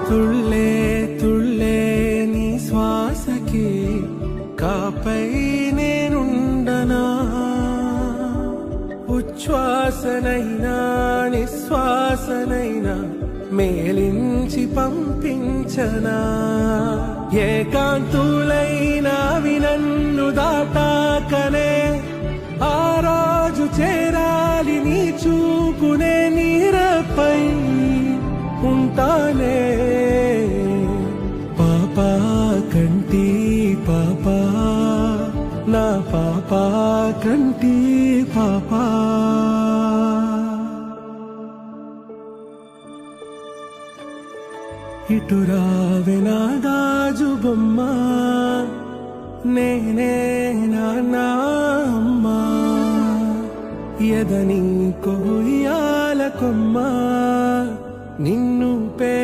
తుళ్ళే తుళ్ళే నీ శ్వాసకి కాపై నేనుండనా, ఉచ్ఛ్వాసనైనా నిశ్వాసనైనా మేలించి పంపించనా. ఏకాంతులైనవి నన్ను దాటాకనే ఆ రోజు చేరాలి నీ చూపునే నీరపై ఉంటానే. పాపా కంటి పాపా, నా పాపా కంటి పాపా. ఇటు రావే నా గాజు బొమ్మ, నేనే నాన్న అమ్మ, ఎదని కొయ్యాల కొమ్మ, నిన్ను పే